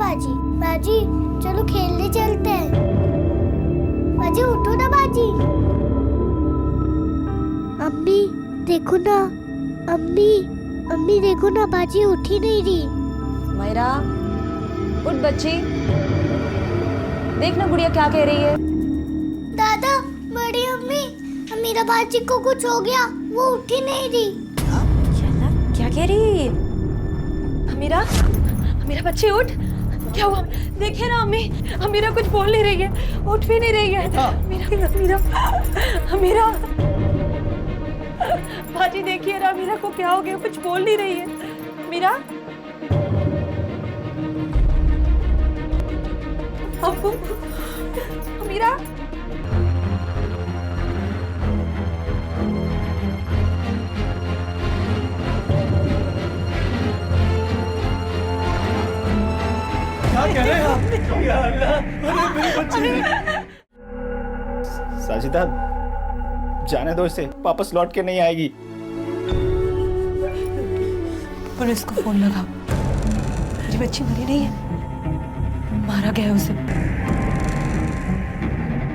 बाजी। बाजी चलो खेलने चलते हैं। बाजी उठो ना बाजी। अम्मी देखो ना, अम्मी अम्मी देखो ना, बाजी उठी नहीं रही। मायरा उठ बच्ची, देख ना गुड़िया क्या कह रही है। दादा, बड़ी अम्मी, अमीरा बाजी को कुछ हो गया, वो उठी नहीं रही। क्या कह रही है? अमीरा, अमीरा बच्ची उठ, क्या हुआ? देखिए ना अम्मी, अमीरा कुछ बोल नहीं रही है, उठ भी नहीं रही है। अमीरा अमीरा अमीरा, बाजी देखिए ना, अमीरा को क्या हो गया, कुछ बोल नहीं रही है। अमीरा, अब्बू, अमीरा, क्या कह रहे हैं आप? मेरी बच्ची। साजिदा, जाने दो इसे, वापस लौट के नहीं आएगी। पुलिस को फोन लगाओ। मेरी बच्ची मरी नहीं है, मारा गया उसे।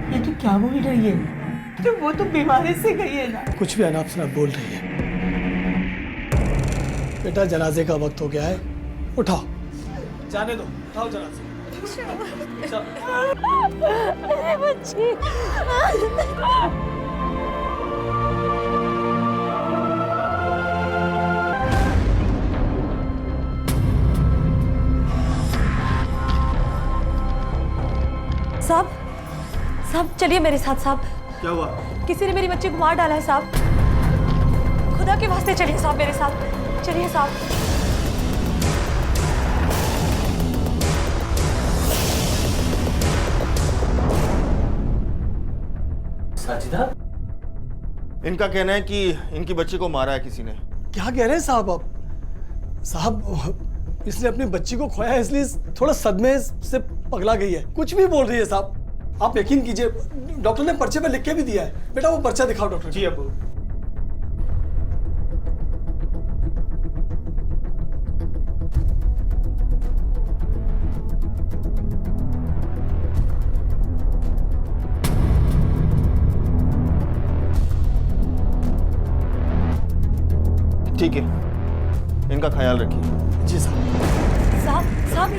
ये तो क्या बोल रही है? तो वो तो बीमारी से गई है ना। कुछ भी अनाप शनाप बोल रही है। बेटा, जनाजे का वक्त हो गया है, उठाओ। जाने दो, उठाओ जनाजे। मेरी बच्ची। साहब, साहब चलिए मेरे साथ। साहब क्या हुआ? किसी ने मेरी बच्ची को मार डाला है साहब। खुदा के वास्ते चलिए साहब मेरे साथ, चलिए साहब। साजिदा, इनका कहना है कि इनकी बच्ची को मारा है किसी ने। क्या कह रहे हैं साहब आप? साहब, इसने अपनी बच्ची को खोया है, इसलिए थोड़ा सदमे से पगला गई है। कुछ भी बोल रही है साहब, आप यकीन कीजिए, डॉक्टर ने पर्चे पे लिख के भी दिया है। बेटा, वो पर्चा दिखाओ डॉक्टर। जी अब्बू। ठीक है, इनका ख्याल रखिए। जी साहब। साहब साहब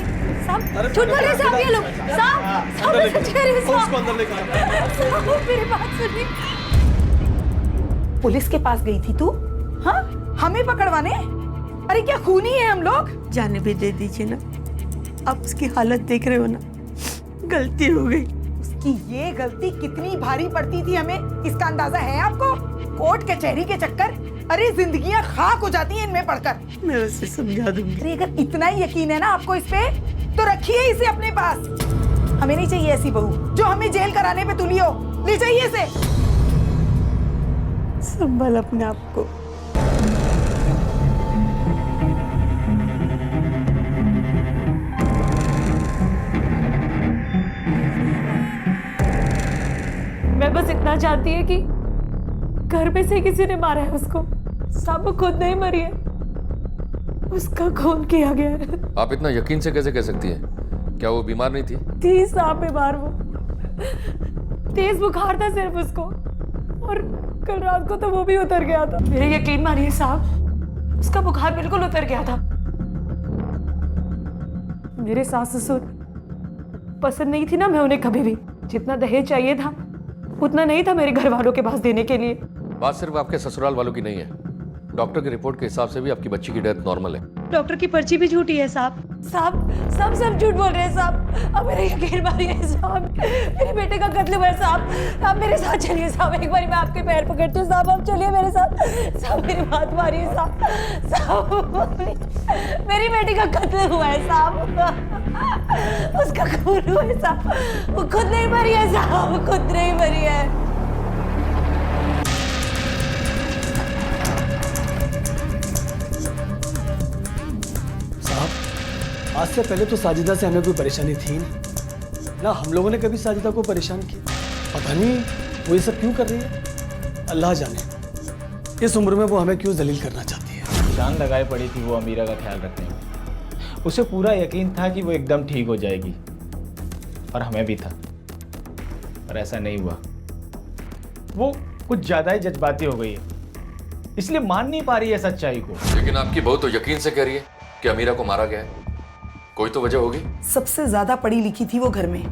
साहब झूठ बोल रहे हैं साहब ये लोग। साहब साहब मैं सच कह रही हूँ उसको साहब। अंदर लेकर आओ। साहब मेरी बात सुनिए। पुलिस के पास गई थी तू? हाँ, हमें पकड़वाने? अरे क्या खूनी है हम लोग? जाने भी दे दीजिए ना, आप उसकी हालत देख रहे हो ना, गलती हो गई। उसकी ये गलती कितनी भारी पड़ती थी हमें, इसका अंदाजा है आपको? कोर्ट कचहरी के चक्कर, अरे जिंदगियां खाक हो जाती हैं इनमें पढ़कर। मैं उसे समझा दूंगी। अरे अगर इतना ही यकीन है ना आपको इस पे, तो रखिए इसे अपने पास। हमें नहीं चाहिए ऐसी बहू जो हमें जेल कराने पे तुली हो। ले जाइए इसे। संभाल अपने आप को। मैं बस इतना चाहती है कि घर में से किसी ने मारा है उसको। साहब वो खुद नहीं मरी है, उसका खून किया गया है। आप इतना यकीन से कैसे कह सकती हैं? क्या वो बीमार नहीं थी? थी साहब बीमार, वो तेज बुखार था सिर्फ उसको, और कल रात को तो वो भी उतर गया था। मेरे यकीन मानिए साहब, उसका बुखार बिल्कुल उतर गया था। मेरे सास ससुर पसंद नहीं थी ना मैं उन्हें कभी भी। जितना दहेज चाहिए था उतना नहीं था मेरे घर वालों के पास देने के लिए। बात सिर्फ आपके ससुराल वालों की नहीं है, डॉक्टर की रिपोर्ट के हिसाब से भी आपकी बच्ची की डेथ नॉर्मल है। डॉक्टर की पर्ची भी झूठी है साहब। साहब सब झूठ बोल रहे हैं साहब। अब मेरे यकीन मानिए साहब, मेरे बेटे का कत्ल हुआ है साहब। आप मेरे साथ चलिए साहब, एक बार मैं आपके पैर पकड़ती हूँ साहब, आप चलिए मेरे साथ साहब, मेरी बात मानिए साहब। साहब मेरी बेटी का कत्ल हुआ है साहब, उसका खून हुआ है साहब। वो खुद नहीं मरी है साहब, खुद नहीं मरी है। आज से पहले तो साजिदा से हमें कोई परेशानी थी नहीं ना, हम लोगों ने कभी साजिदा को परेशान किया। पता नहीं वो ये सब क्यों कर रही है, अल्लाह जाने। इस उम्र में वो हमें क्यों जलील करना चाहती है। जान लगाए पड़ी थी वो अमीरा का ख्याल रखने में, उसे पूरा यकीन था कि वो एकदम ठीक हो जाएगी, और हमें भी था, पर ऐसा नहीं हुआ। वो कुछ ज्यादा ही जज्बाती हो गई है, इसलिए मान नहीं पा रही है सच्चाई को। लेकिन आपकी बहू तो यकीन से कह रही है कि अमीरा को मारा गया है। कोई तो वजह होगी। सबसे ज्यादा पढ़ी लिखी थी वो घर में,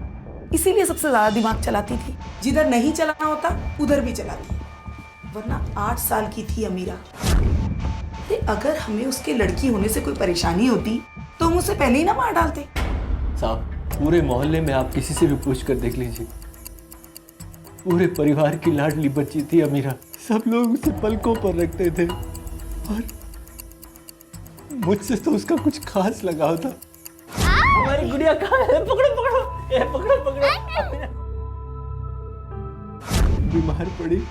इसीलिए सबसे ज्यादा दिमाग चलाती थी। जिधर नहीं चलाना होता उधर भी चलाती, वरना 8 साल की थी अमीरा। अगर हमें उसके लड़की होने से कोई परेशानी होती तो हम उसे पहले ही ना मार डालते। साहब, पूरे मोहल्ले में आप किसी से भी पूछ कर देख लीजिए, पूरे परिवार की लाडली बच्ची थी अमीरा। सब लोग उसे पलकों पर रखते थे, और मुझसे तो उसका कुछ खास लगाव था। हमारी गुड़िया कहाँ है? पकड़ो पकड़ो, ये पकड़ो पकड़ो। बीमार पड़ी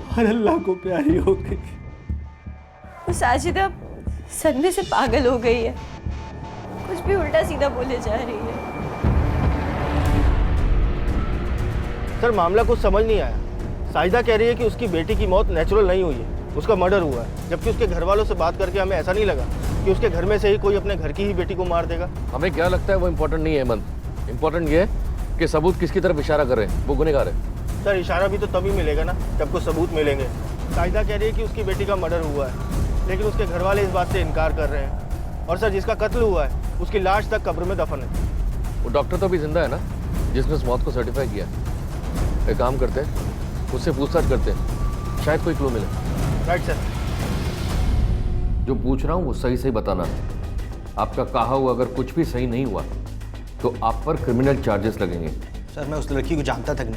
और अल्लाह को प्यारी हो गई। वो साजिदा सदमे से पागल हो गई है, कुछ भी उल्टा सीधा बोले जा रही है। सर मामला कुछ समझ नहीं आया। साजिदा कह रही है कि उसकी बेटी की मौत नेचुरल नहीं हुई है, उसका मर्डर हुआ है, जबकि उसके घर वालों से बात करके हमें ऐसा नहीं लगा कि उसके घर में से ही कोई अपने घर की ही बेटी को मार देगा। हमें क्या लगता है वो इम्पोर्टेंट नहीं है हेमंत। इम्पोर्टेंट ये है कि सबूत किसकी तरफ इशारा कर रहे हैं, वो गुनहगार है। सर इशारा भी तो तभी मिलेगा ना जब कुछ सबूत मिलेंगे। साजिदा कह रही है कि उसकी बेटी का मर्डर हुआ है, लेकिन उसके घर वाले इस बात से इनकार कर रहे हैं। और सर जिसका कत्ल हुआ है उसकी लाश तक कब्र में दफन है। वो डॉक्टर तो अभी जिंदा है ना, जिसने उस मौत को सर्टिफाई किया। एक काम करते हैं, उससे पूछताछ करते हैं, शायद कोई क्लू मिले। Right sir. जो पूछ रहा हूँ वो सही सही बताना। आपका कहा हुआ अगर कुछ भी सही नहीं हुआ तो आप पर क्रिमिनल चार्जेस लगेंगे। सर मैं उस लड़की को जानता तक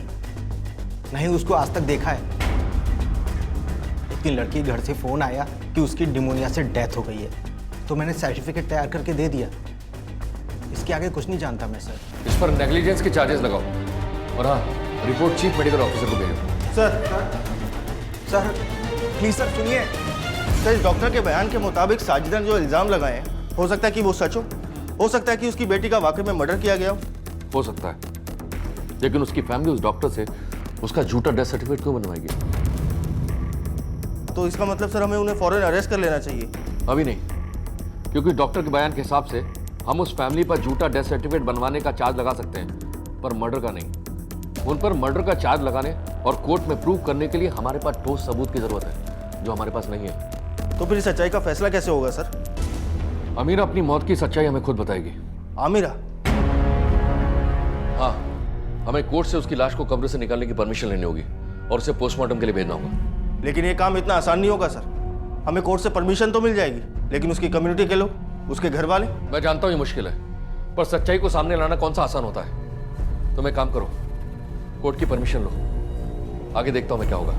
नहीं उसको आज तक देखा है। एक दिन लड़की घर से फ़ोन आया कि उसकी निमोनिया से डेथ हो गई है, तो मैंने सर्टिफिकेट तैयार करके दे दिया। इसके आगे कुछ नहीं जानता मैं सर। इस पर नेग्लिजेंस के चार्जेस लगाओ, और हाँ, रिपोर्ट चीफ मेडिकल ऑफिसर को भेजो। सर प्लीज़ सर सुनिए। सर इस डॉक्टर के बयान के मुताबिक साजिदा ने जो इल्ज़ाम लगाए हैं, हो सकता है कि वो सच हो सकता है कि उसकी बेटी का वाकई में मर्डर किया गया हो सकता है, लेकिन उसकी फैमिली उस डॉक्टर से उसका झूठा डेथ सर्टिफिकेट क्यों बनवाएगी? तो इसका मतलब सर हमें उन्हें फौरन अरेस्ट कर लेना चाहिए। अभी नहीं, क्योंकि डॉक्टर के बयान के हिसाब से हम उस फैमिली पर झूठा डेथ सर्टिफिकेट बनवाने का चार्ज लगा सकते हैं, पर मर्डर का नहीं। उन पर मर्डर का चार्ज लगाने और कोर्ट में प्रूव करने के लिए हमारे पास ठोस सबूत की जरूरत है, जो हमारे पास नहीं है। तो फिर इस सच्चाई का फैसला कैसे होगा सर? अमीरा अपनी मौत की सच्चाई हमें खुद बताएगी। आमिरा? हाँ, हमें कोर्ट से उसकी लाश को कब्र से निकालने की परमिशन लेनी होगी और उसे पोस्टमार्टम के लिए भेजना होगा। लेकिन ये काम इतना आसान नहीं होगा सर। हमें कोर्ट से परमिशन तो मिल जाएगी, लेकिन उसकी कम्युनिटी के लोग, उसके घर वाले। मैं जानता हूँ ये मुश्किल है, पर सच्चाई को सामने लाना कौन सा आसान होता है। तो मैं काम करो, कोर्ट की परमिशन लो, आगे देखता हूँ मैं क्या होगा।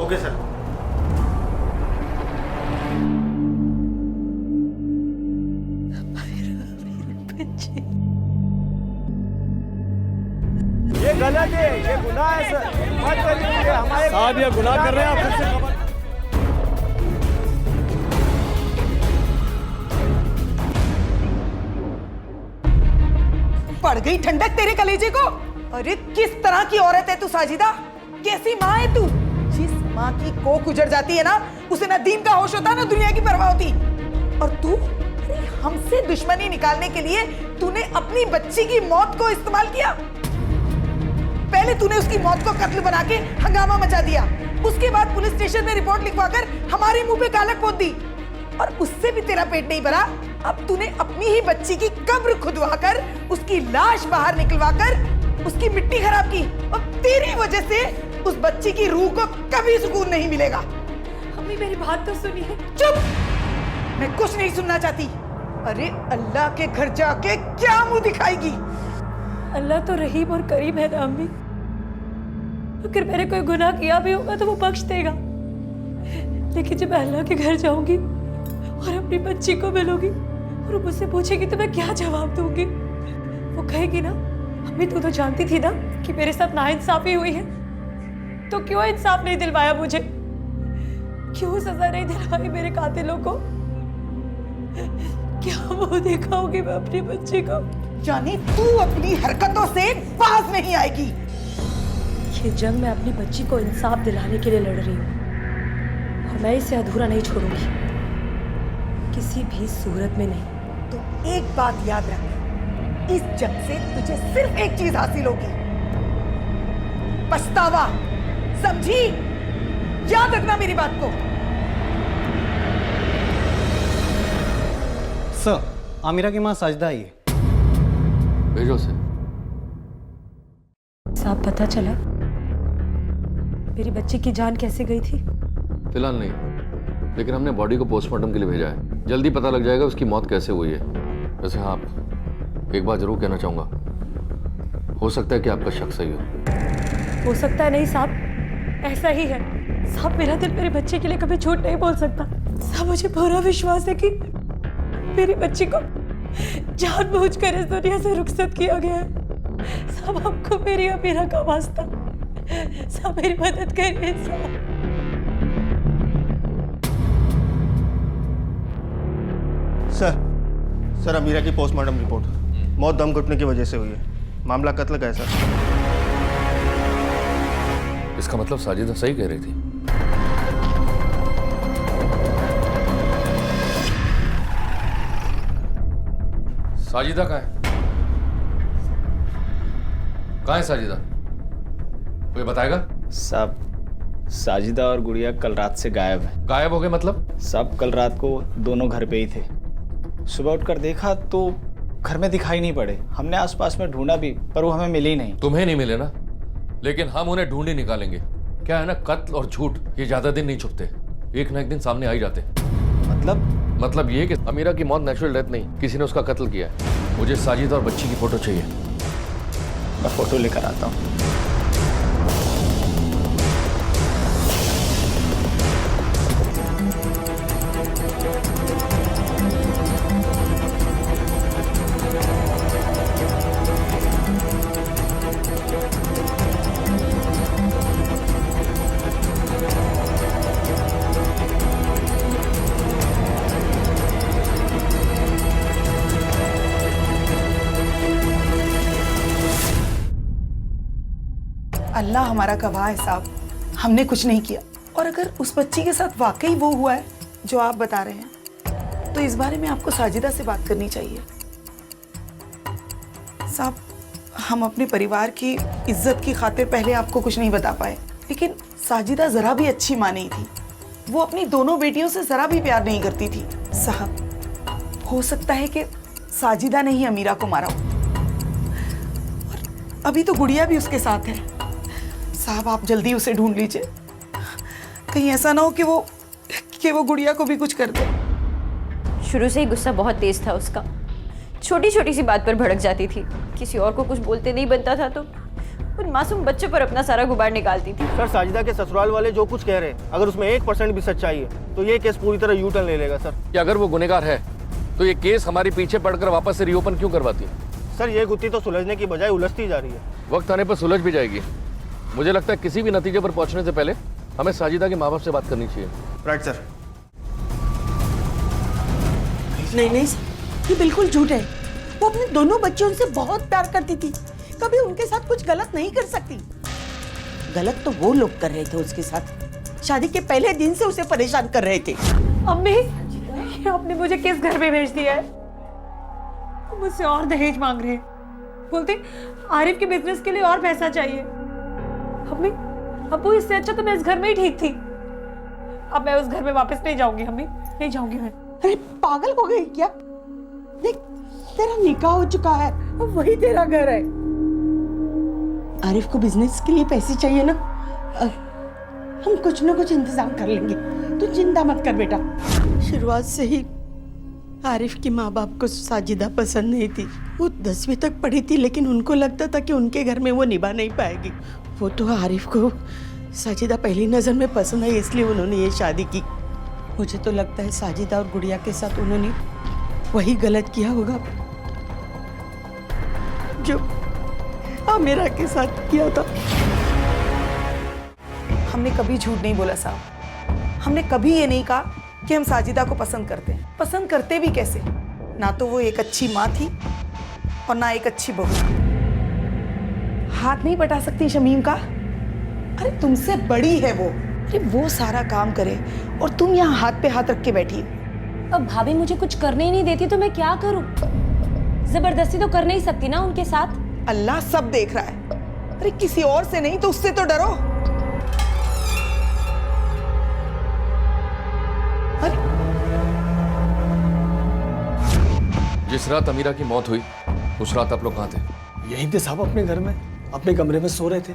Okay sir. ये गलत है, ये गुनाह है सर, मत करिए। हमारे साहब ये गुनाह कर रहे हैं आप। फिर से खबर पड़ गई ठंडक तेरे कलेजे को। अरे किस तरह की औरत है तू साजिदा, कैसी माँ है तू? जिस माँ की कोख उजड़ जाती है ना, उसे ना दीन का होश होता ना दुनिया की परवाह होती। और तू हमसे दुश्मनी निकालने के लिए तूने अपनी बच्ची की मौत को इस्तेमाल किया। पहले तूने उसकी मौत को कत्ल बना के हंगामा मचा दिया, उसके बाद पुलिस स्टेशन में रिपोर्ट लिखवाकर हमारे मुंह पे कालक पोत दी, और उससे भी तेरा पेट नहीं भरा। अब तूने अपनी ही बच्ची की कब्र खुदवाकर उसकी लाश बाहर निकलवाकर उसकी मिट्टी खराब की, और तेरी वजह से उस बच्ची की रूह को कभी सुकून नहीं मिलेगा। अम्मी मेरी बात तो सुनिए। चुप, मैं कुछ नहीं सुनना चाहती। अरे अल्लाह के घर जाके क्या मुंह दिखाएगी? अल्लाह तो रहीम और करीम है ना अम्मी, अगर मैंने कोई गुनाह किया भी होगा तो वो बख्श देगा। लेकिन जब मैं अल्लाह के घर जाऊंगी और अपनी बच्ची को मिलूंगी और वो मुझसे पूछेगी तो मैं क्या जवाब दूंगी? वो कहेगी ना, अम्मी तू तो जानती थी ना कि मेरे साथ नाइंसाफी हुई है, तो क्यों इंसाफ नहीं दिलवाया मुझे? क्यों सजा नहीं दिलवाई मेरे कातिलों को? क्या मुंह दिखाऊंगी मैं अपनी बच्ची को? यानी तू अपनी हरकतों से बाज नहीं आएगी। ये जंग मैं अपनी बच्ची को इंसाफ दिलाने के लिए लड़ रही हूँ, और मैं इसे अधूरा नहीं छोड़ूंगी, किसी भी सूरत में नहीं। एक बात याद रख, इस जंग से तुझे सिर्फ एक चीज हासिल होगी, पछतावा। समझी? याद रखना मेरी बात को। सर, आमिरा की माँ साजिदा आई है। भेजो उसे। साहब पता चला मेरी बच्ची की जान कैसे गई थी? फिलहाल नहीं, लेकिन हमने बॉडी को पोस्टमार्टम के लिए भेजा है। जल्दी पता लग जाएगा उसकी मौत कैसे हुई है। वैसे हाँ, एक बात जरूर कहना चाहूंगा, हो सकता है कि आपका शक सही हो सकता है नहीं साहब, ऐसा ही है। साहब मेरा दिल मेरे बच्चे के लिए कभी झूठ नहीं बोल सकता। साहब मुझे पूरा विश्वास है कि मेरी बच्ची को जानबूझकर इस दुनिया से रुखसत किया गया है। साहब आपको मेरी अमीरा का वास्ता, साहब मेरी मदद करिए साहब। सर अमीरा की पोस्टमार्टम रिपोर्ट, मौत दम घुटने की वजह से हुई है। मामला कत्ल का है सर। इसका मतलब साजिदा सही कह रही थी। साजिदा कहाँ है? कहाँ है साजिदा? कोई बताएगा? सब साजिदा और गुड़िया कल रात से गायब है। गायब हो गए मतलब? सब कल रात को दोनों घर पे ही थे। सुबह उठकर देखा तो घर में दिखाई नहीं पड़े। हमने आसपास में ढूंढा भी, पर वो हमें मिली नहीं। तुम्हें नहीं मिले ना, लेकिन हम उन्हें ढूंढ ही निकालेंगे। क्या है ना, कत्ल और झूठ ये ज्यादा दिन नहीं छुपते, एक ना एक दिन सामने आ ही जाते। मतलब ये कि अमीरा की मौत नेचुरल डेथ नहीं, किसी ने उसका कत्ल किया है। मुझे साजिदा और बच्ची की फोटो चाहिए। मैं फोटो लेकर आता हूँ। अल्लाह हमारा गवाह है साहब, हमने कुछ नहीं किया। और अगर उस बच्ची के साथ वाकई वो हुआ है जो आप बता रहे हैं, तो इस बारे में आपको साजिदा से बात करनी चाहिए। साहब, हम अपने परिवार की इज्जत की खातिर पहले आपको कुछ नहीं बता पाए, लेकिन साजिदा जरा भी अच्छी मां नहीं थी। वो अपनी दोनों बेटियों से जरा भी प्यार नहीं करती थी। साहब, हो सकता है कि साजिदा ने ही अमीरा को मारा हो, और अभी तो गुड़िया भी उसके साथ है। साहब, आप जल्दी उसे ढूंढ लीजिए, कहीं ऐसा ना हो कि वो गुड़िया को भी कुछ कर दे। शुरू से ही गुस्सा बहुत तेज था उसका, छोटी छोटी सी बात पर भड़क जाती थी। किसी और को कुछ बोलते नहीं बनता था तो उन मासूम बच्चों पर अपना सारा गुबार निकालती थी। सर, साजिदा के ससुराल वाले जो कुछ कह रहे हैं, अगर उसमें 1% भी सच्चाई है तो ये केस पूरी तरह यू टर्न ले लेगा सर। कि अगर वो गुनहगार है तो ये केस हमारे पीछे पड़कर वापस से रीओपन क्यों करवाती? सर, ये गुत्थी तो सुलझने की बजाय उलझती जा रही है। वक्त आने पर सुलझ भी जाएगी। मुझे लगता है किसी भी नतीजे पर पहुंचने से पहले हमें साजिदा के माँ बाप से बात करनी चाहिए। Right sir. नहीं, ये बिल्कुल झूठ है। वो अपने दोनों बच्चों से बहुत प्यार करती थी, कभी उनके साथ कुछ गलत नहीं कर सकती। गलत तो वो लोग कर रहे थे उसके साथ, शादी के पहले दिन से उसे परेशान कर रहे थे। अम्मी, ये आपने मुझे किस घर में भेज दिया है? वो मुझसे और दहेज मांग रहे हैं, बोलते आरिफ के बिजनेस के लिए और पैसा चाहिए। अम्मी, अब्बू, इससे अच्छा तो मैं इस घर में ही ठीक थी। अब मैं उस घर में वापस नहीं जाऊंगी। अम्मी, नहीं जाऊंगी मैं। अरे पागल हो गई क्या? देख, तेरा निकाह हो चुका है, अब वही तेरा घर है। आरिफ को बिजनेस के लिए पैसे चाहिए ना, हम कुछ ना कुछ इंतजाम कर लेंगे, तू चिंता मत कर बेटा। शुरुआत से ही आरिफ की माँ बाप को साजिदा पसंद नहीं थी। वो 10वीं तक पढ़ी थी, लेकिन उनको लगता था कि उनके घर में वो निभा नहीं पाएगी। वो तो आरिफ को साजिदा पहली नज़र में पसंद है, इसलिए उन्होंने ये शादी की। मुझे तो लगता है साजिदा और गुड़िया के साथ उन्होंने वही गलत किया होगा जो आमिरा के साथ किया था। हमने कभी झूठ नहीं बोला साहब, हमने कभी ये नहीं कहा कि हम साजिदा को पसंद करते हैं। पसंद करते भी कैसे? ना तो वो एक अच्छी माँ थी और ना एक अच्छी बहू। हाथ नहीं बटा सकती शमीम का? अरे तुमसे बड़ी है वो, अरे वो सारा काम करे और तुम यहाँ हाथ पे हाथ रख के बैठी। अब भाभी मुझे कुछ करने ही नहीं देती तो मैं क्या करूं? जबरदस्ती तो कर नहीं सकती ना उनके साथ। अल्लाह सब देख रहा है। अरे किसी और से नहीं तो उससे तो डरो। अरे जिस रात अमीरा की मौत हुई उस रात आप लोग कहाँ थे? यहीं थे साहब, अपने घर में, अपने कमरे में सो रहे थे।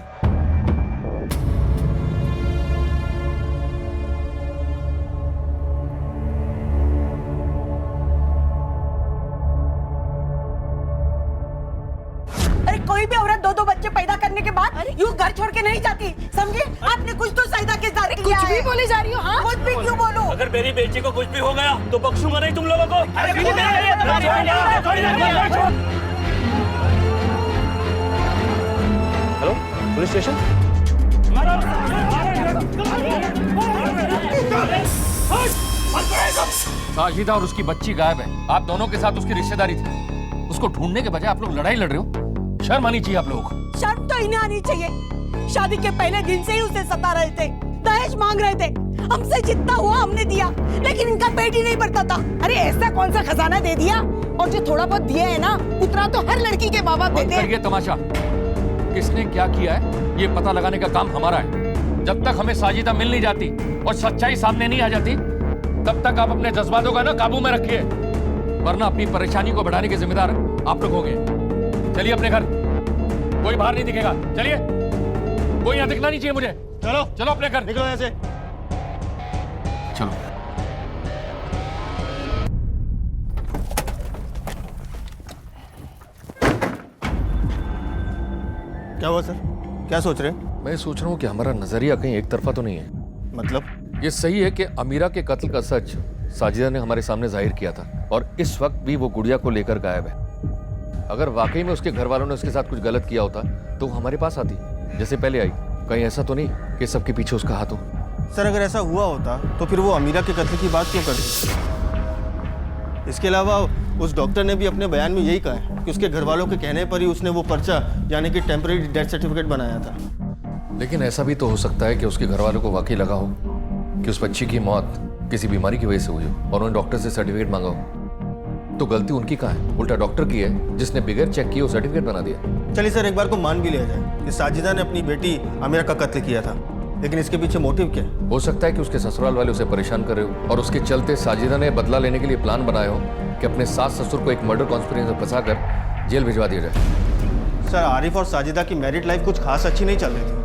अरे कोई भी औरत 2-2 बच्चे पैदा करने के बाद यूं घर छोड़ के नहीं जाती, समझे? आपने कुछ तो साइदा के साथ किया है। कुछ भी बोले जा रही हो? हाँ कुछ भी क्यों बोलूं? अगर मेरी बेटी को कुछ भी हो गया तो बख्शूंगा नहीं तुम लोगों को। Hello, police station. साजिदा और उसकी बच्ची गायब है। आप दोनों के साथ उसकी रिश्तेदारी थी। उसको ढूंढने के बजाय आप लोग लड़ाई लड़ रहे हो। शर्म आनी चाहिए आप लोगों को। शर्म तो इन्हें आनी चाहिए। शादी के पहले दिन से ही उसे सता रहे थे, दहेज मांग रहे थे। हमसे जितना हुआ हमने दिया, लेकिन इनका पेट ही नहीं भरता था। अरे ऐसा कौन सा खजाना दे दिया? और जो थोड़ा बहुत दिया है ना, उतना तो हर लड़की के बाबा देते हैं। ये तमाशा किसने क्या किया है ये पता लगाने का काम हमारा है। जब तक हमें साजिदा मिल नहीं जाती और सच्चाई सामने नहीं आ जाती तब तक आप अपने जज्बातों का ना काबू में रखिए, वरना अपनी परेशानी को बढ़ाने के जिम्मेदार आप लोग होंगे। चलिए अपने घर, कोई बाहर नहीं दिखेगा। चलिए, कोई यहाँ दिखना नहीं चाहिए मुझे। चलो चलो अपने घर, निकलो यहाँ से। चलो। क्या हुआ सर? क्या सोच रहे हैं? मैं सोच रहा हूँ कि हमारा नजरिया कहीं एक तरफा तो नहीं है। मतलब? ये सही है कि अमीरा के कत्ल का सच साजिदा ने हमारे सामने जाहिर किया था और इस वक्त भी वो गुड़िया को लेकर गायब है। अगर वाकई में उसके घर वालों ने उसके साथ कुछ गलत किया होता तो वो हमारे पास आती जैसे पहले आई। कहीं ऐसा तो नहीं कि सबके पीछे उसका हाथ हो? सर अगर ऐसा हुआ होता तो फिर वो अमीरा के कत्ल की बात क्यों करती? इसके अलावा उस डॉक्टर ने भी अपने बयान में यही कहा है कि उसके घर वालों के कहने पर ही उसने वो पर्चा यानी कि टेम्परेरी डेथ सर्टिफिकेट बनाया था। लेकिन ऐसा भी तो हो सकता है कि उसके घर वालों को वाकई लगा हो कि उस बच्ची की मौत किसी बीमारी की वजह से हुई हो और उन्होंने डॉक्टर से सर्टिफिकेट मांगा हो। तो गलती उनकी कहाँ है? उल्टा डॉक्टर की है जिसने बगैर चेक किए वो सर्टिफिकेट बना दिया। चलिए सर, एक बार को मान भी लिया जाए कि साजिदा ने अपनी बेटी अमीरा का कत्ल किया था, लेकिन इसके पीछे मोटिव क्या है? हो सकता है कि उसके ससुराल वाले उसे परेशान कर रहे हो और उसके चलते साजिदा ने बदला लेने के लिए प्लान बनाया हो कि अपने सास ससुर को एक मर्डर कॉन्स्पिरेसी में फंसाकर जेल भिजवा दिया जाए। सर आरिफ और साजिदा की मैरिड लाइफ कुछ खास अच्छी नहीं चल रही थी।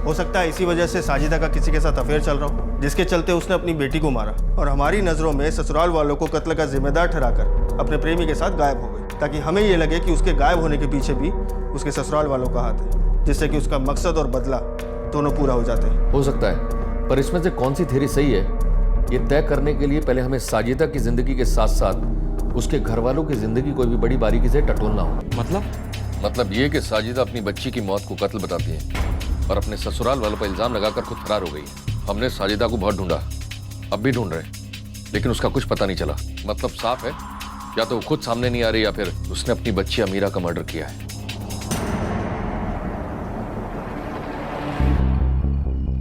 हो सकता है इसी वजह से साजिदा का किसी के साथ अफेयर चल रहा हो जिसके चलते उसने अपनी बेटी को मारा और हमारी नज़रों में ससुराल वालों को कत्ल का जिम्मेदार ठहराकर अपने प्रेमी के साथ गायब हो गई, ताकि हमें ये लगे कि उसके गायब होने के पीछे भी उसके ससुराल वालों का हाथ है, जिससे कि उसका मकसद और बदला दोनों पूरा हो जाते हैं। हो सकता है, पर इसमें से कौन सी थ्योरी सही है ये तय करने के लिए पहले हमें साजिदा की जिंदगी के साथ साथ उसके घर वालों की जिंदगी को भी बड़ी बारीकी से टटोलना हो। मतलब ये कि साजिदा अपनी बच्ची की मौत को कत्ल बताती है और अपने ससुराल वालों पर इल्जाम लगाकर खुद फरार हो गई। हमने साजिदा को बहुत ढूंढा, अब भी ढूंढ रहे, लेकिन उसका कुछ पता नहीं चला। मतलब साफ है, या तो वो खुद सामने नहीं आ रही या फिर उसने अपनी बच्ची अमीरा का मर्डर किया है।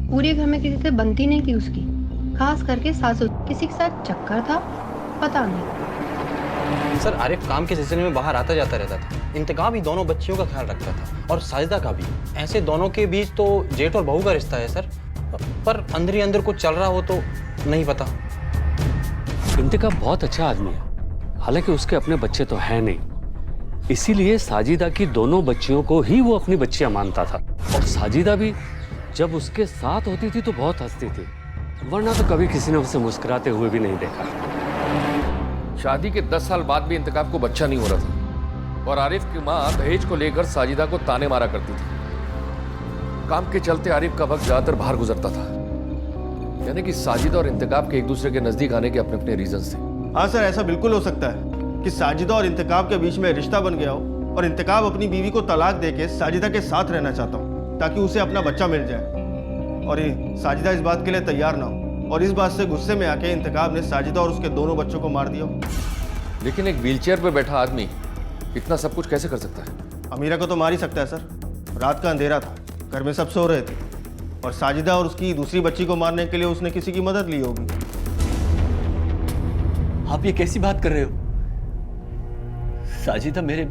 पूरे घर में किसी से बनती नहीं थी उसकी, खास करके सासू। किसी के साथ चक्कर था, पता नहीं। सर आरिफ काम के सिलसिले में बाहर आता जाता रहता था। इंतकाम भी दोनों बच्चियों का ख्याल रखता था और साजिदा का भी। ऐसे दोनों के बीच तो जेठ और बहू का रिश्ता है सर, पर अंदर ही अंदर कुछ चल रहा हो तो नहीं पता। इंतकाम बहुत अच्छा आदमी है, हालांकि उसके अपने बच्चे तो हैं नहीं, इसीलिए साजिदा की दोनों बच्चियों को ही वो अपनी बच्चियां मानता था। और साजिदा भी जब उसके साथ होती थी तो बहुत हंसती थी, वरना तो कभी किसी ने उसे मुस्कुराते हुए भी नहीं देखा। शादी के 10 साल बाद भी इंतकाम को बच्चा नहीं हो रहा था और आरिफ की माँ दहेज को लेकर साजिदा को ताने मारा करती थी। काम के चलते आरिफ का वक्त ज्यादातर बाहर गुजरता था, यानी कि साजिदा और इंतकाम के एक दूसरे के नजदीक आने के अपने अपने रीजंस थे। हाँ सर, ऐसा बिल्कुल हो सकता है कि साजिदा और इंतकाम के बीच में रिश्ता बन गया हो और इंतकाम अपनी बीवी को तलाक देके साजिदा के साथ रहना चाहता हूँ ताकि उसे अपना बच्चा मिल जाए, और ये साजिदा इस बात के लिए तैयार ना हो और इस बात से गुस्से में आके इंतकाम ने साजिदा और उसके दोनों बच्चों को मार दिया। लेकिन एक व्हीलचेयर पे बैठा आदमी इतना सब कुछ कैसे कर सकता है? अमीरा को तो मार ही सकता है सर। रात का अंधेरा था, घर में सब सो रहे थे और साजिदा और उसकी दूसरी बच्ची को मारने के लिए उसने किसी की मदद ली होगी। आप ये कैसी बात कर रहे हो? साजिदा मेरे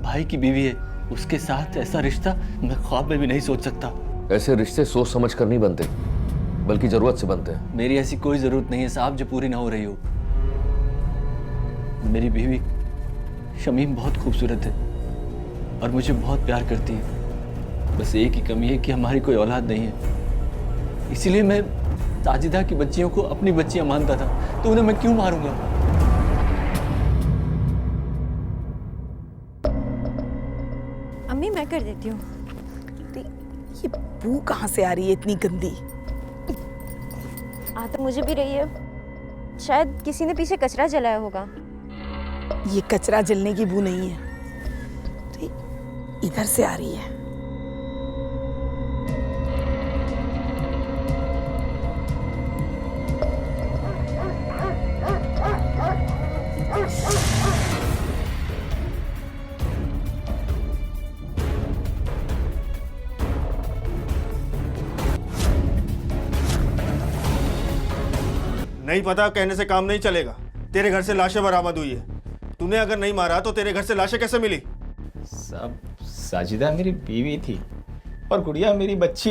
भाई की बीवी है, उसके साथ ऐसा रिश्ता मैं ख्वाब में भी नहीं सोच सकता। ऐसे रिश्ते सोच समझ कर नहीं बनते, बल्कि जरूरत से बनते हैं। मेरी ऐसी कोई जरूरत नहीं है साहब जो पूरी ना हो रही हो। मेरी बीवी शमीम बहुत खूबसूरत है और मुझे बहुत प्यार करती है। बस एक ही कमी है कि हमारी कोई औलाद नहीं है। इसीलिए मैं साजिदा की बच्चियों को अपनी बच्चियां मानता था, तो उन्हें मैं क्यों मारूंगा? अम्मी मैं कर देती हूँ। ये बू कहाँ से आ रही है इतनी गंदी? आ तो मुझे भी रही है, शायद किसी ने पीछे कचरा जलाया होगा। ये कचरा जलने की बू नहीं है, तो इधर से आ रही है। नहीं पता कहने से काम नहीं चलेगा। तेरे घर से लाशें बरामद हुई है। तूने अगर नहीं मारा तो तेरे घर से लाशें कैसे मिली? सब साजिदा मेरी बीवी थी और गुड़िया मेरी बच्ची।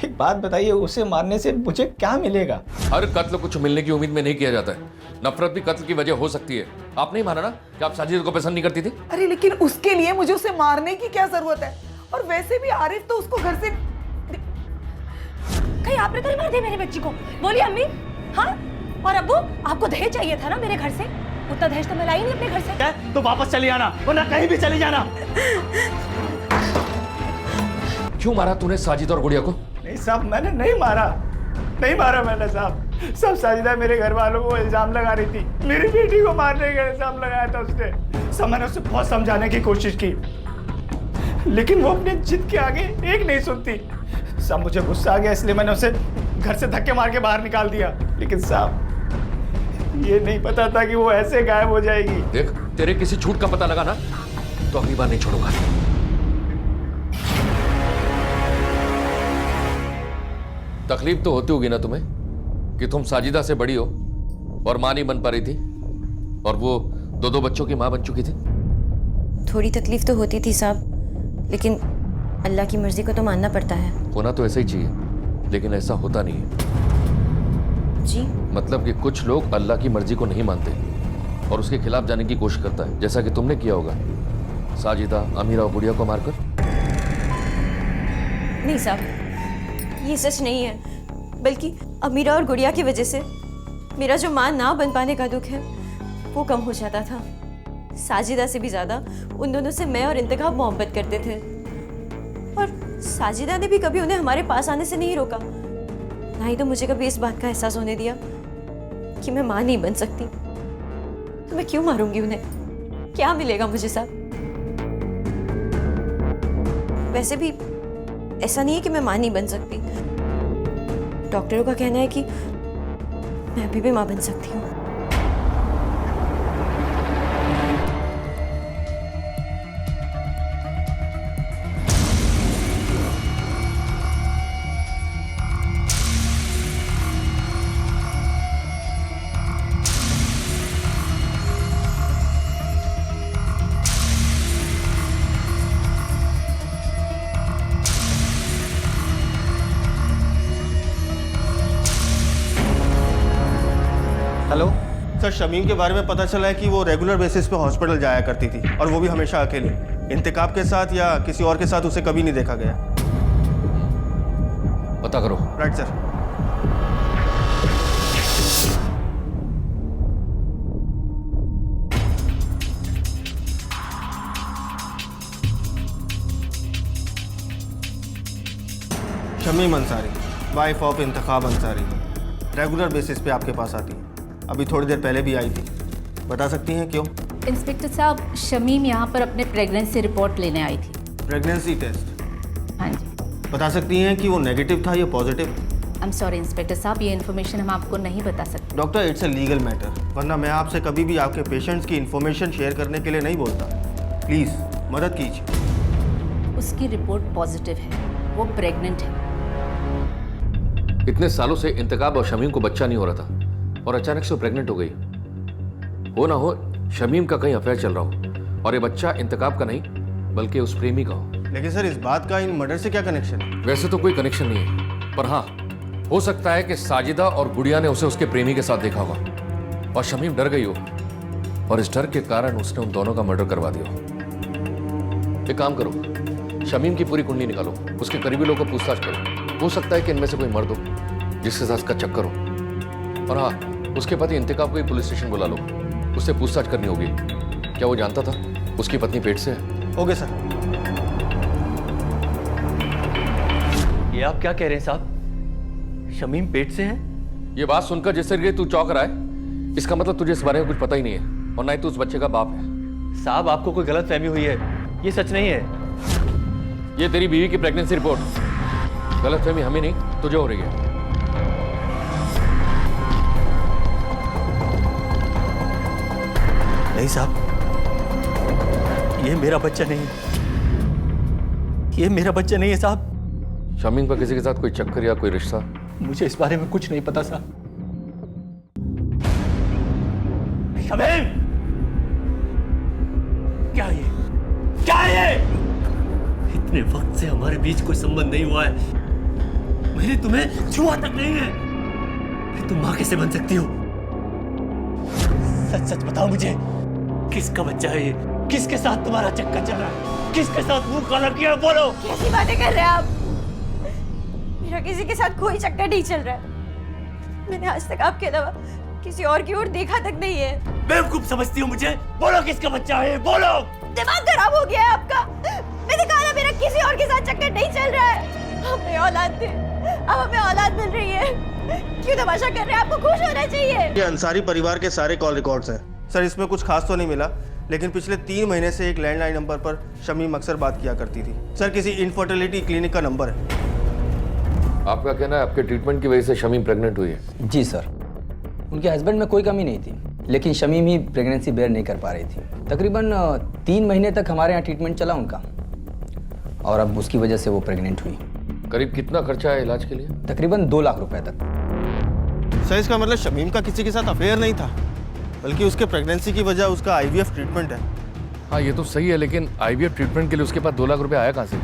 एक बात बताइए, उसे मारने से मुझे क्या मिलेगा? हर कत्ल कुछ मिलने की उम्मीद में नहीं किया जाता है। नफरत भी कत्ल की वजह हो सकती है। आप नहीं माना ना कि आप साजिदा को पसंद नहीं करती थी? अरे लेकिन उसके लिए मुझे उसे मारने की क्या जरूरत है? और वैसे भी आरिफ तो उसको घर से कहीं आपने तो नहीं मार दी मेरी बच्ची को? बोलिए अम्मी। हाँ, और अब्बू आपको दहेज चाहिए था ना मेरे घर से? उतना दहेज तो मैं लाई नहीं अपने घर से। क्या? तो वापस चली आना, वरना कहीं भी चली जाना। क्यों मारा तूने साजिदा और गुड़िया को? नहीं साहब, मैंने नहीं मारा मैंने साहब। सब साजिदा मेरे घर वालों को इल्जाम लगा रही थी। मेरी बेटी को मारने का इल्जाम लगाया था उसने। सब मैंने उसे बहुत समझाने की कोशिश की, लेकिन वो अपनी जिद के आगे एक नहीं सुनती। सब मुझे गुस्सा आ गया, इसलिए मैंने उसे घर से धक्के मार के बाहर निकाल दिया। लेकिन साहब, ये नहीं पता था कि वो ऐसे गायब हो जाएगी। देख, तेरे किसी झूठ का पता लगा ना तो अगली बार नहीं छोड़ूंगा। तकलीफ तो होती होगी ना तुम्हें कि तुम साजिदा से बड़ी हो और मां नहीं बन पा रही थी, और वो दो बच्चों की मां बन चुकी थी। थोड़ी तकलीफ तो होती थी साहब, लेकिन अल्लाह की मर्जी को तो मानना पड़ता है। होना तो ऐसा ही चाहिए, लेकिन ऐसा होता नहीं है। जी मतलब कि कुछ लोग अल्लाह की मर्जी को नहीं मानते और उसके खिलाफ जाने की कोशिश करता है, जैसा कि तुमने किया होगा साजिदा, अमीरा और गुड़िया को मारकर। नहीं साहब, ये सच नहीं है, बल्कि अमीरा और गुड़िया की वजह से मेरा जो मां ना बन पाने का दुख है वो कम हो जाता था। साजिदा से भी ज्यादा उन दोनों से मैं और इंतखाब मोहब्बत करते थे, और साजिदा ने भी कभी उन्हें हमारे पास आने से नहीं रोका, ना ही तो मुझे कभी इस बात का एहसास होने दिया कि मैं मां नहीं बन सकती। तो मैं क्यों मारूंगी उन्हें? क्या मिलेगा मुझे साहब? वैसे भी ऐसा नहीं है कि मैं मां नहीं बन सकती। डॉक्टरों का कहना है कि मैं अभी भी मां बन सकती हूँ। हेलो सर, शमीम के बारे में पता चला है कि वो रेगुलर बेसिस पे हॉस्पिटल जाया करती थी, और वो भी हमेशा अकेले। इंतकाब के साथ या किसी और के साथ उसे कभी नहीं देखा गया। पता करो। Right sir. Shamim Ansari, wife of Intikhab Ansari, regular basis पे आपके पास आती है। अभी थोड़ी देर पहले भी आई थी। बता सकती हैं क्यों? इंस्पेक्टर साहब, शमीम यहाँ पर अपने प्रेगनेंसी रिपोर्ट लेने आई थी। Pregnancy test? हाँ जी। बता सकती हैं कि वो नेगेटिव था या positive? I am sorry inspector साहब, ये इन्फॉर्मेशन हम आपको नहीं बता सकते। Doctor, it's a legal matter, वरना मैं आपसे कभी भी आपके पेशेंट्स की इन्फॉर्मेशन शेयर करने के लिए नहीं बोलता। प्लीज़ मदद कीजिए। उसकी रिपोर्ट पॉजिटिव है, वो प्रेग्नेंट है। इतने सालों से इंतकाब और शमीम को बच्चा नहीं हो रहा था, और अचानक से वो प्रेग्नेंट हो गई। हो ना हो शमीम का कहीं अफेयर चल रहा हो और ये बच्चा इंतकाब का नहीं बल्कि उस प्रेमी का हो। लेकिन सर इस बात का इन मर्डर से क्या कनेक्शन है? वैसे तो कोई कनेक्शन नहीं है, पर हाँ हो सकता है कि साजिदा और गुड़िया ने उसे उसके प्रेमी के साथ देखा होगा और शमीम डर गई हो और इस डर के कारण उसने उन दोनों का मर्डर करवा दिया। एक काम करो, शमीम की पूरी कुंडली निकालो, उसके करीबी लोगों को पूछताछ करो। हो सकता है कि इनमें से कोई मर्द हो जिसके साथ उसका चक्कर हो। और हाँ, उसके पति इंतकाब को ही पुलिस स्टेशन बुला लो, उससे पूछताछ करनी होगी। क्या वो जानता था उसकी पत्नी पेट से है? Okay sir. ये आप क्या कह रहे हैं साहब? शमीम पेट से है? ये बात सुनकर जिस तरीके तू चौंक रहा है, इसका मतलब तुझे इस बारे में कुछ पता ही नहीं है और ना ही तू उस बच्चे का बाप है। साहब आपको कोई गलत फहमी हुई है, ये सच नहीं है। ये तेरी बीवी की प्रेगनेंसी रिपोर्ट, गलतफहमी हमें नहीं तुझे हो रही है। नहीं साहब, ये मेरा बच्चा नहीं है, ये मेरा बच्चा नहीं है साहब। शमीम का किसी के साथ कोई चक्कर या कोई रिश्ता? मुझे इस बारे में कुछ नहीं पता साहब। शमीम, क्या ये? क्या ये? इतने वक्त से हमारे बीच कोई संबंध नहीं हुआ है, मैंने तुम्हें छुआ तक नहीं है, तुम मां कैसे बन सकती हो? सच सच बताओ मुझे, किसका बच्चा है ये? किसके साथ तुम्हारा चक्कर चल रहा है? किसके साथ मुंह काला किया? बोलो। कैसी बातें कर रहे हैं आप? मेरा किसी के साथ कोई चक्कर नहीं चल रहा है। मैंने आज तक आपके अलावा किसी और की ओर देखा तक नहीं है। बेवकूफ समझती हो मुझे? बोलो किसका बच्चा है, बोलो। दिमाग खराब हो गया है आपका। मैंने कहा ना मेरा किसी और के साथ चक्कर नहीं चल रहा है। हमें औलाद थे, अब हमें औलाद मिल रही है। क्यों तमाशा कर रहे हैं? आपको खुश होना चाहिए। ये अंसारी परिवार के सारे कॉल रिकॉर्ड्स हैं सर। इसमें कुछ खास तो नहीं मिला, लेकिन पिछले 3 महीने से एक लैंडलाइन नंबर पर शमीम अक्सर बात किया करती थी। सर किसी इनफर्टिलिटी क्लिनिक का नंबर है। आपका कहना है आपके ट्रीटमेंट की वजह से शमीम प्रेग्नेंट हुई है? जी सर, उनके हस्बैंड में कोई कमी नहीं थी, लेकिन शमीम ही प्रेगनेंसी बेयर नहीं कर पा रही थी। तकरीबन 3 महीने तक हमारे यहाँ ट्रीटमेंट चला उनका और अब उसकी वजह से वो प्रेग्नेंट हुई। करीब कितना खर्चा है इलाज के लिए? तकरीबन 2 लाख रुपए तक। सर इसका मतलब शमीम का किसी के साथ अफेयर नहीं था, बल्कि उसके प्रेगनेंसी की वजह उसका आईवीएफ ट्रीटमेंट है। हाँ ये तो सही है, लेकिन आईवीएफ ट्रीटमेंट के लिए उसके पास 2 लाख रुपए आया कहाँ से?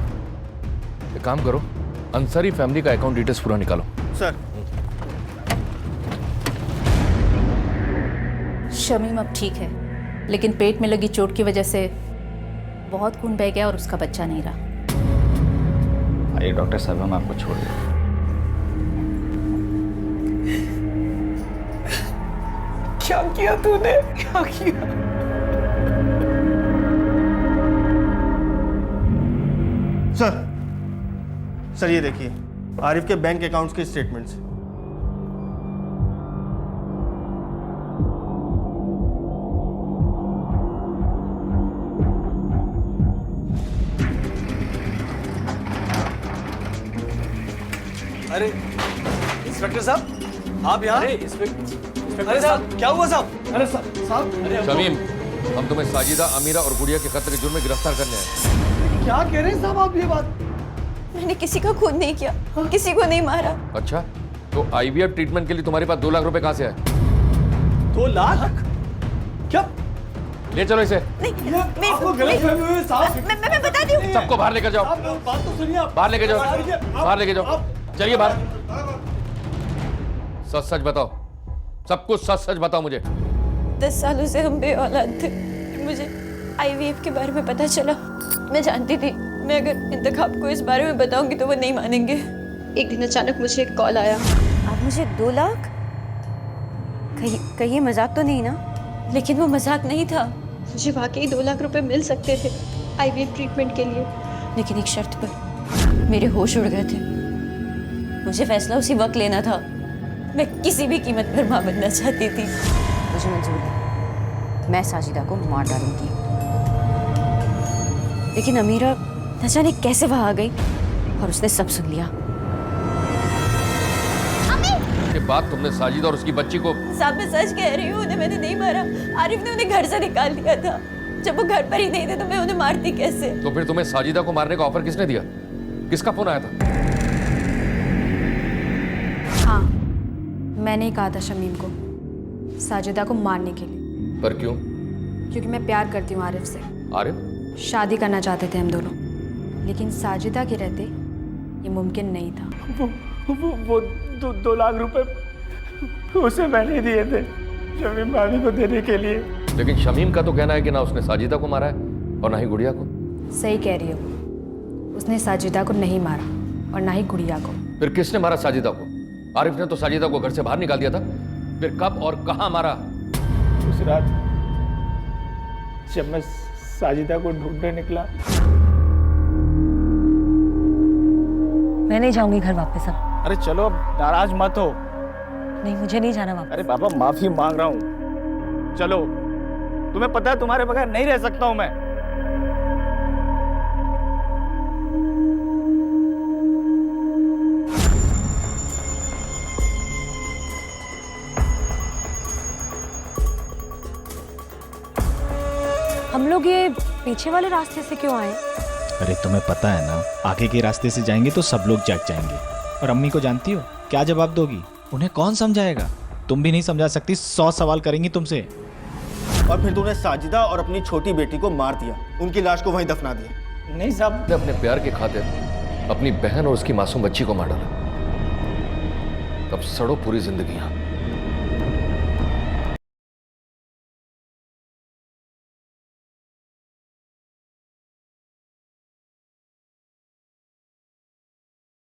एक काम करो, अंसारी फैमिली का अकाउंट डिटेल्स पूरा निकालो। सर शमीम अब ठीक है, लेकिन पेट में लगी चोट की वजह से बहुत खून बह गया और उसका बच्चा नहीं रहा। आइए डॉक्टर साहब, हम आपको छोड़ दें। क्या किया तूने? क्या किया? सर ये देखिए, आरिफ के बैंक अकाउंट्स के स्टेटमेंट्स। अरे इंस्पेक्टर साहब, आप यहाँ? अरे इंस्पेक्टर अरे साहब, क्या हुआ साहब? अरे साहब, शमीम, हम तुम्हें साजिदा, अमीरा और गुड़िया के कत्ल के जुर्म में गिरफ्तार करने आए। क्या कह रहे हैं साहब आप ये बात? मैंने किसी का खून नहीं किया, किसी को नहीं मारा। अच्छा, तो आईवीएफ ट्रीटमेंट के लिए तुम्हारे पास 2 लाख रुपए कहाँ से आए? 2 लाख? क्या? ले चलो इसे। आपको गलतफहमी हुई है साहब। मैं बताती हूँ। सबको बाहर लेकर जाओ। बात तो सुनिए आप। बाहर लेके जाओ, बाहर लेके जाओ। चलिए बाहर। सच सच बताओ, सब कुछ सच सच बताओ मुझे। 10 सालों से हम बे औलाद थे। मुझे आईवीएफ के बारे में पता चला। मैं जानती थी मैं अगर इंतखाब को इस बारे में बताऊंगी तो वो नहीं मानेंगे। एक दिन अचानक मुझे एक कॉल आया। आप मुझे 2 लाख? कहीं मजाक तो नहीं ना? लेकिन वो मजाक नहीं था। मुझे वाकई 2 लाख रुपए मिल सकते थे आईवीएफ ट्रीटमेंट के लिए, लेकिन एक शर्त पर। मेरे होश उड़ गए थे। मुझे फैसला उसी वक्त लेना था। मैं किसी भी कीमत पर मां बनना चाहती थी। मुझे मंजूर है, मैं साजिदा को मार डालूंगी। लेकिन अमीरा न जाने कैसे वहां आ गई और उसने सब सुन लिया। के बाद तुमने साजिदा और उसकी बच्ची को? साहब मैं सच कह रही हूँ, उन्हें मैंने नहीं मारा। आरिफ ने उन्हें घर से निकाल दिया था। जब वो घर पर ही नहीं थे तो मैं उन्हें मारती कैसे? तो फिर तुम्हें साजिदा को मारने का ऑफर किसने दिया? किसका फोन आया था? हाँ, मैंने ही कहा था शमीम को साजिदा को मारने के लिए। पर क्यों? क्योंकि मैं प्यार करती हूँ आरिफ से। आरिफ? शादी करना चाहते थे हम दोनों, लेकिन साजिदा के रहते ये मुमकिन नहीं था। वो 2 लाख रुपए उसे मैंने दिए थे शमीम भाभी को देने के लिए। लेकिन शमीम का तो कहना है कि ना उसने साजिदा को मारा है और ना ही गुड़िया को। सही कह रही हो, उसने साजिदा को नहीं मारा और ना ही गुड़िया को। फिर किसने मारा साजिदा को? आरिफ ने तो साजिदा को घर से बाहर निकाल दिया था। फिर कब और कहां मारा? उस रात जब मैं साजिदा को ढूंढने निकला। मैं नहीं जाऊंगी घर वापस अब। अरे चलो, अब नाराज मत हो। नहीं, मुझे नहीं जाना वापस। अरे बाबा, माफी मांग रहा हूँ। चलो, तुम्हें पता है तुम्हारे बगैर नहीं रह सकता हूं मैं। हम लोग ये पीछे वाले रास्ते से क्यों आए? अरे तुम्हें पता है ना, आगे के रास्ते से जाएंगे तो सब लोग जग जाएंगे। और अम्मी को जानती हो, क्या जवाब दोगी? उन्हें कौन समझाएगा? तुम भी नहीं समझा सकती, 100 सवाल करेंगी तुमसे। और फिर तूने साजिदा और अपनी छोटी बेटी को मार दिया, उनकी लाश को वहीं दफना दिया। नहीं साहब, ने अपने प्यार के खातिर अपनी बहन और उसकी मासूम बच्ची को मार डाला। अब सड़ो पूरी जिंदगी।